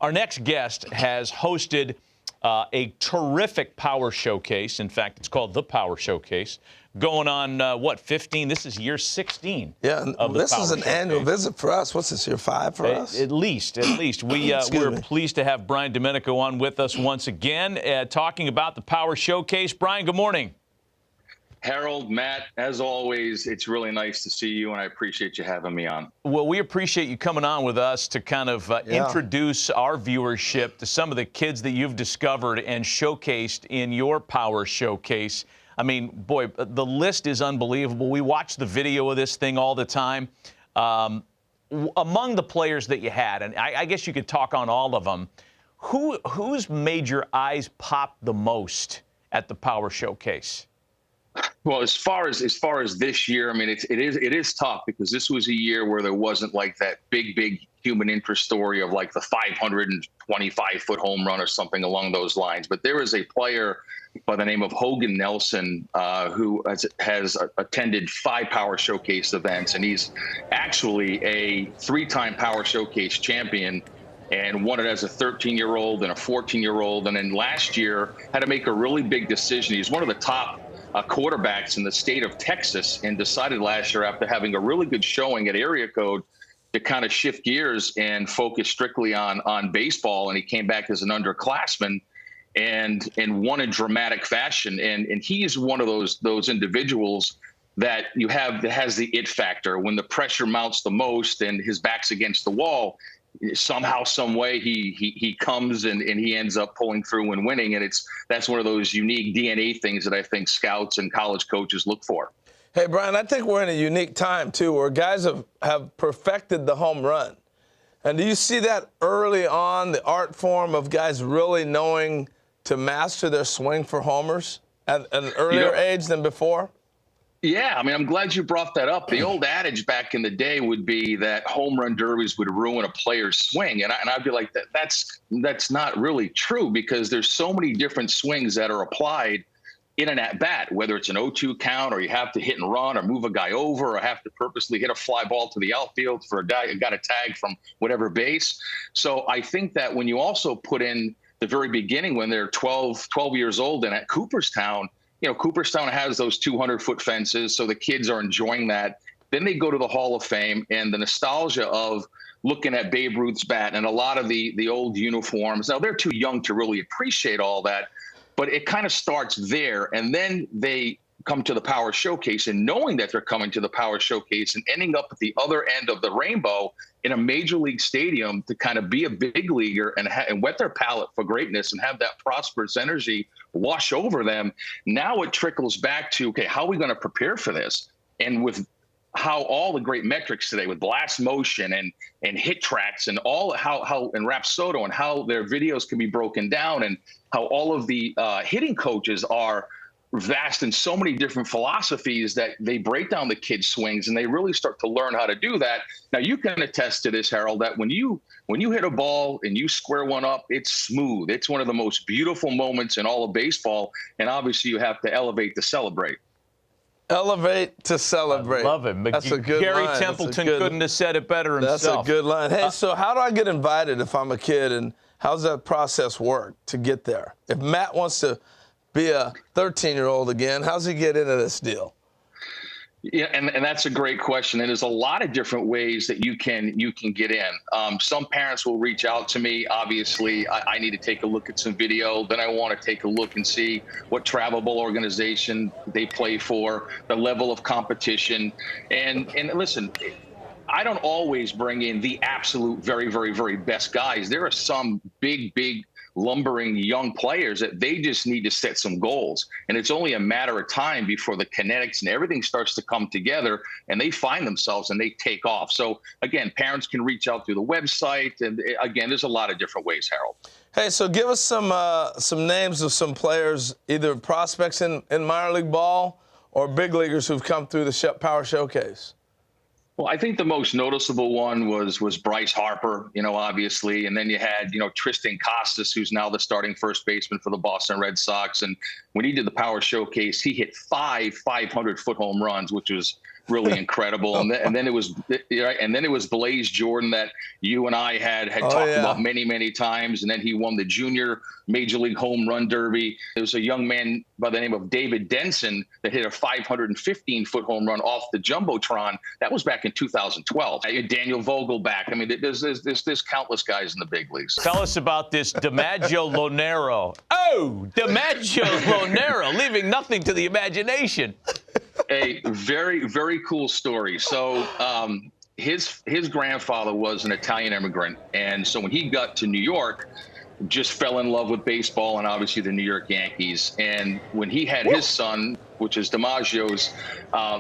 Our next guest has hosted a terrific power showcase. In fact, it's called the Power Showcase. Going on, 15? This is year 16. Yeah, of the this Power is an Showcase. annual visit for us. What's this, year 5 for us? At least. We're pleased to have Brian Domenico on with us once again, talking about the Power Showcase. Brian, good morning. Harold, Matt, as always, it's really nice to see you, and I appreciate you having me on. Well, we appreciate you coming on with us to kind of introduce our viewership to some of the kids that you've discovered and showcased in your Power Showcase. I mean, boy, the list is unbelievable. We watch the video of this thing all the time. Among the players that you had, and I guess you could talk on all of them, who's made your eyes pop the most at the Power Showcase? Well, as far as this year, I mean, it is tough because this was a year where there wasn't like that big human interest story of like the 525-foot home run or something along those lines. But there is a player by the name of Hogan Nelson who has attended 5 Power Showcase events, and he's actually a 3-time Power Showcase champion and won it as a 13-year-old and a 14-year-old. And then last year had to make a really big decision. He's one of the top quarterbacks in the state of Texas, and decided last year, after having a really good showing at area code, to kind of shift gears and focus strictly on baseball. And he came back as an underclassman and won in dramatic fashion. And he is one of those individuals that you have that has the it factor. When the pressure mounts the most and his back's against the wall, somehow, some way, he comes and he ends up pulling through and winning. And that's one of those unique DNA things that I think scouts and college coaches look for. Hey, Brian, I think we're in a unique time, too, where guys have perfected the home run. And do you see that early on, the art form of guys really knowing to master their swing for homers at an earlier age than before? Yeah, I mean, I'm glad you brought that up. The old adage back in the day would be that home run derbies would ruin a player's swing. And I'd be like, that's not really true, because there's so many different swings that are applied in an at-bat, whether it's an 0-2 count, or you have to hit and run, or move a guy over, or have to purposely hit a fly ball to the outfield for a guy who got a tag from whatever base. So I think that when you also put in the very beginning, when they're 12 years old and at Cooperstown, Cooperstown has those 200-foot fences, so the kids are enjoying that. Then they go to the Hall of Fame, and the nostalgia of looking at Babe Ruth's bat and a lot of the old uniforms. Now, they're too young to really appreciate all that, but it kind of starts there. And then they come to the Power Showcase, and knowing that they're coming to the Power Showcase and ending up at the other end of the rainbow in a major league stadium to kind of be a big leaguer and whet their palate for greatness and have that prosperous energy wash over them. Now it trickles back to, okay, how are we going to prepare for this? And with how all the great metrics today with blast motion and hit tracks and all how and Rapsodo and how their videos can be broken down, and how all of the hitting coaches are vast in so many different philosophies that they break down the kids' swings, and they really start to learn how to do that. Now, you can attest to this, Harold, that when you hit a ball and you square one up, it's smooth. It's one of the most beautiful moments in all of baseball, and obviously you have to elevate to celebrate. Elevate to celebrate. I love it. That's a good Gary line. Templeton couldn't have said it better himself. That's a good line. Hey, so how do I get invited if I'm a kid, and how's that process work to get there? If Matt wants to be a 13-year-old again, how's he get into this deal? Yeah, and that's a great question. And there's a lot of different ways that you can get in. Some parents will reach out to me. Obviously, I need to take a look at some video. Then I want to take a look and see what travelable organization they play for, the level of competition. And listen, I don't always bring in the absolute very, very, very best guys. There are some big lumbering young players that they just need to set some goals. And it's only a matter of time before the kinetics and everything starts to come together, and they find themselves and they take off. So again, parents can reach out through the website. And again, there's a lot of different ways, Harold. Hey, so give us some names of some players, either prospects in minor league ball or big leaguers who've come through the Power Showcase. Well, I think the most noticeable one was Bryce Harper, obviously. And then you had, Tristan Costas, who's now the starting first baseman for the Boston Red Sox. And when he did the Power Showcase, he hit 5 500-foot home runs, which was really incredible. And then it was Blaze Jordan that you and I had talked about many times. And then he won the junior Major League Home Run Derby. There was a young man by the name of David Denson that hit a 515-foot home run off the Jumbotron. That was back in 2012. Daniel Vogelback. I mean, there's countless guys in the big leagues. Tell us about this DiMaggio Lonero. Oh, DiMaggio Lonero, leaving nothing to the imagination. A very, very cool story. So his grandfather was an Italian immigrant. And so when he got to New York, just fell in love with baseball and obviously the New York Yankees. And when he had his son, which is DiMaggio's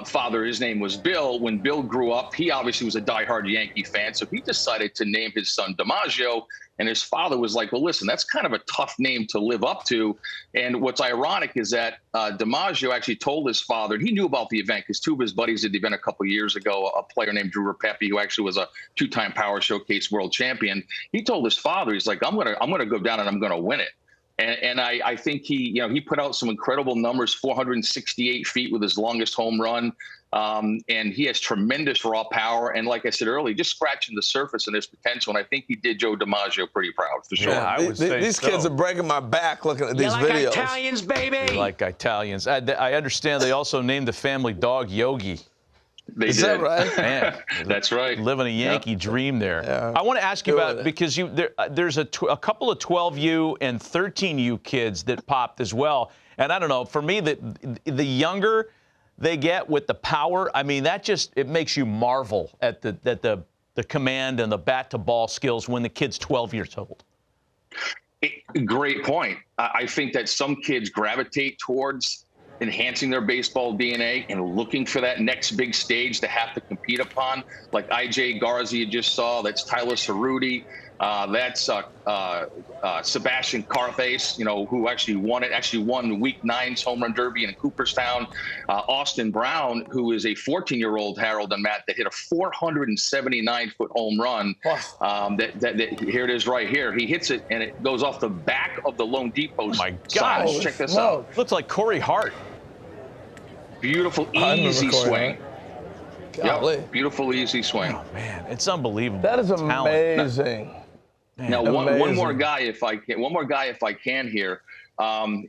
father, his name was Bill. When Bill grew up, he obviously was a diehard Yankee fan. So he decided to name his son DiMaggio. And his father was like, well, listen, that's kind of a tough name to live up to. And what's ironic is that DiMaggio actually told his father, and he knew about the event because two of his buddies did the event a couple of years ago, a player named Drew Repepe, who actually was a two-time Power Showcase world champion. He told his father, he's like, I'm gonna go down and I'm gonna win it. And I think he put out some incredible numbers, 468 feet with his longest home run. And he has tremendous raw power. And like I said earlier, just scratching the surface and his potential. And I think he did Joe DiMaggio pretty proud, for sure. Yeah, I would say these kids are breaking my back looking at these videos. Italians, baby. You like Italians. I understand they also named the family dog Yogi. Is that right? Man, that's right. Living a Yankee dream there. Yeah. I want to ask you about, because there's a couple of 12U and 13U kids that popped as well. And I don't know, for me, the younger they get with the power, I mean, it makes you marvel at the command and the bat to ball skills when the kid's 12 years old. Great point. I think that some kids gravitate towards enhancing their baseball DNA and looking for that next big stage to have to compete upon, like IJ Garza you just saw. That's Tyler Cerruti. That's Sebastian Carthace, who actually won Week 9's Home Run Derby in Cooperstown. Austin Brown, who is a 14-year-old, Harold and Matt, that hit a 479-foot home run. Wow. Here it is right here. He hits it, and it goes off the back of the loanDepot sign. Check this out. Looks like Corey Hart. Beautiful, easy swing. Yep. Beautiful, easy swing. Oh, man, it's unbelievable. That is amazing. Now, one more guy, if I can here,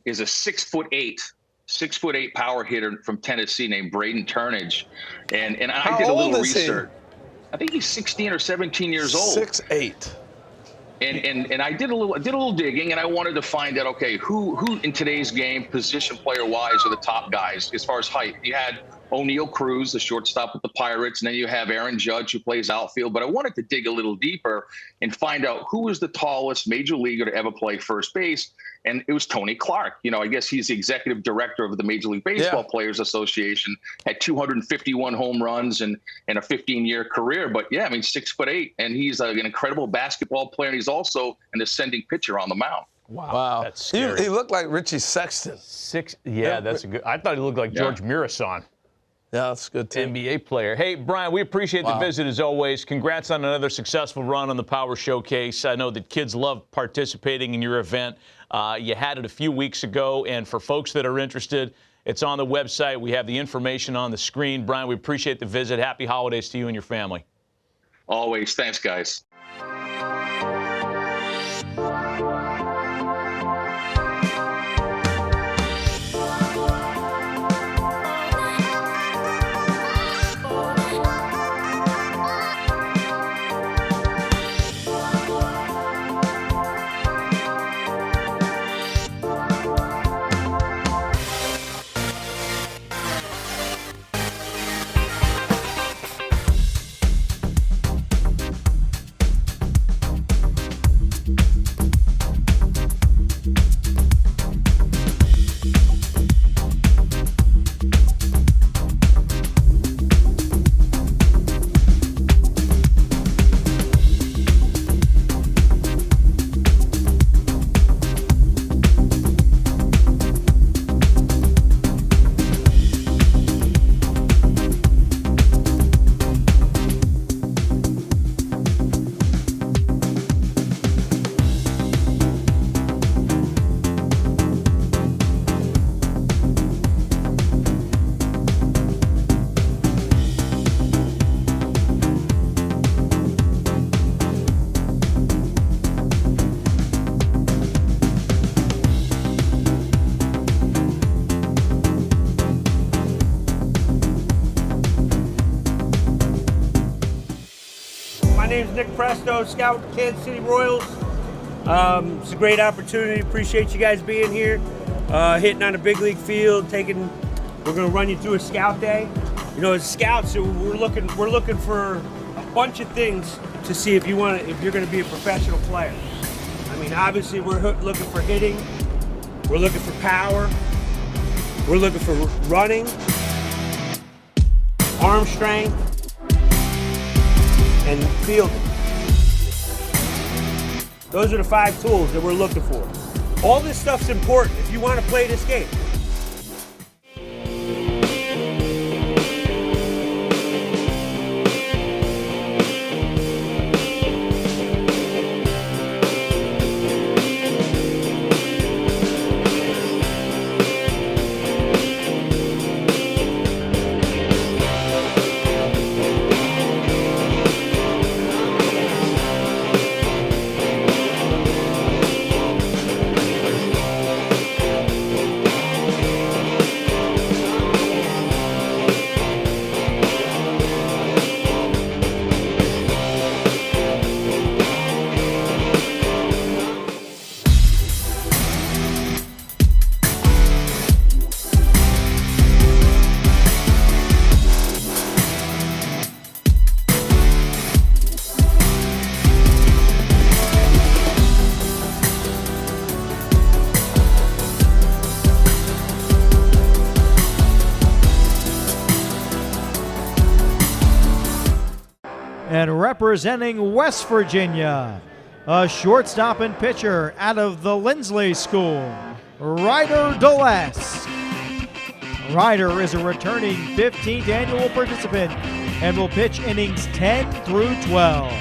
is a 6'8" power hitter from Tennessee named Braden Turnage, and I did a little research. I think he's 16 or 17 years old. 6'8". And I did a little digging, and I wanted to find out, okay, who in today's game, position player wise, are the top guys as far as height. You had O'Neal Cruz, the shortstop with the Pirates, and then you have Aaron Judge, who plays outfield. But I wanted to dig a little deeper and find out who was the tallest major leaguer to ever play first base. And it was Tony Clark. I guess he's the executive director of the Major League Baseball Players Association, had 251 home runs and a 15-year career. But, 6'8", and he's an incredible basketball player, and he's also an ascending pitcher on the mound. Wow. That's scary. He looked like Richie Sexton. That's a good. I thought he looked like George Mirasan. Yeah, that's good, too. NBA player. Hey, Brian, we appreciate the visit as always. Congrats on another successful run on the Power Showcase. I know that kids love participating in your event. You had it a few weeks ago, and for folks that are interested, it's on the website. We have the information on the screen. Brian, we appreciate the visit. Happy holidays to you and your family. Always. Thanks, guys. Nick Presto, scout Kansas City Royals. It's a great opportunity. Appreciate you guys being here, hitting on a big league field. We're going to run you through a scout day. You know, as scouts, we're looking for a bunch of things to see if you're going to be a professional player. I mean, obviously, we're looking for hitting. We're looking for power. We're looking for running, arm strength, and fielding. Those are the 5 tools that we're looking for. All this stuff's important if you want to play this game. And representing West Virginia, a shortstop and pitcher out of the Lindsley School, Rhyder Dlesk. Rhyder is a returning 15th annual participant and will pitch innings 10 through 12.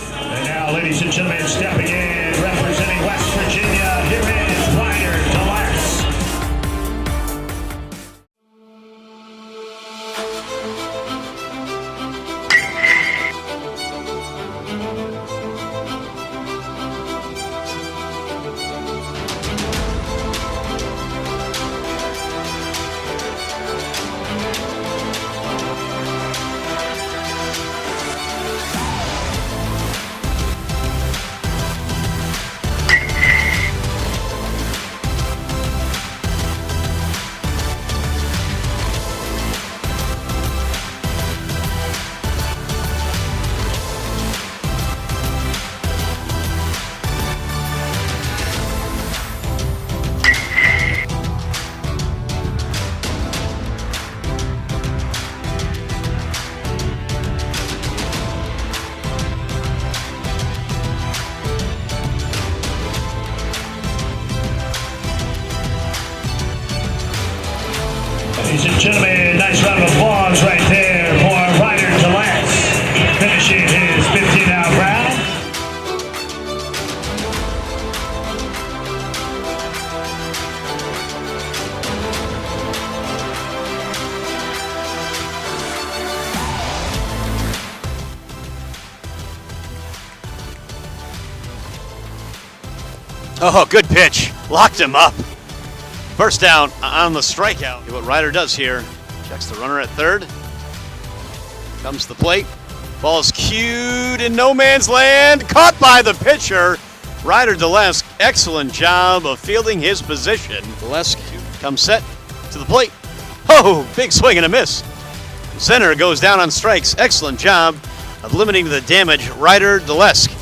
And now, ladies and gentlemen, stepping in, representing West Virginia, here is Rhyder Dlesk. Ladies and gentlemen, nice round of applause right there for Rhyder Dlesk, finishing his 15th round. Oh, good pitch. Locked him up. First down on the strikeout. See what Rhyder does here. Checks the runner at third. Comes to the plate. Ball's cued in no man's land. Caught by the pitcher. Rhyder Dlesk, excellent job of fielding his position. Dlesk comes set to the plate. Oh, big swing and a miss. Center goes down on strikes. Excellent job of limiting the damage. Rhyder Dlesk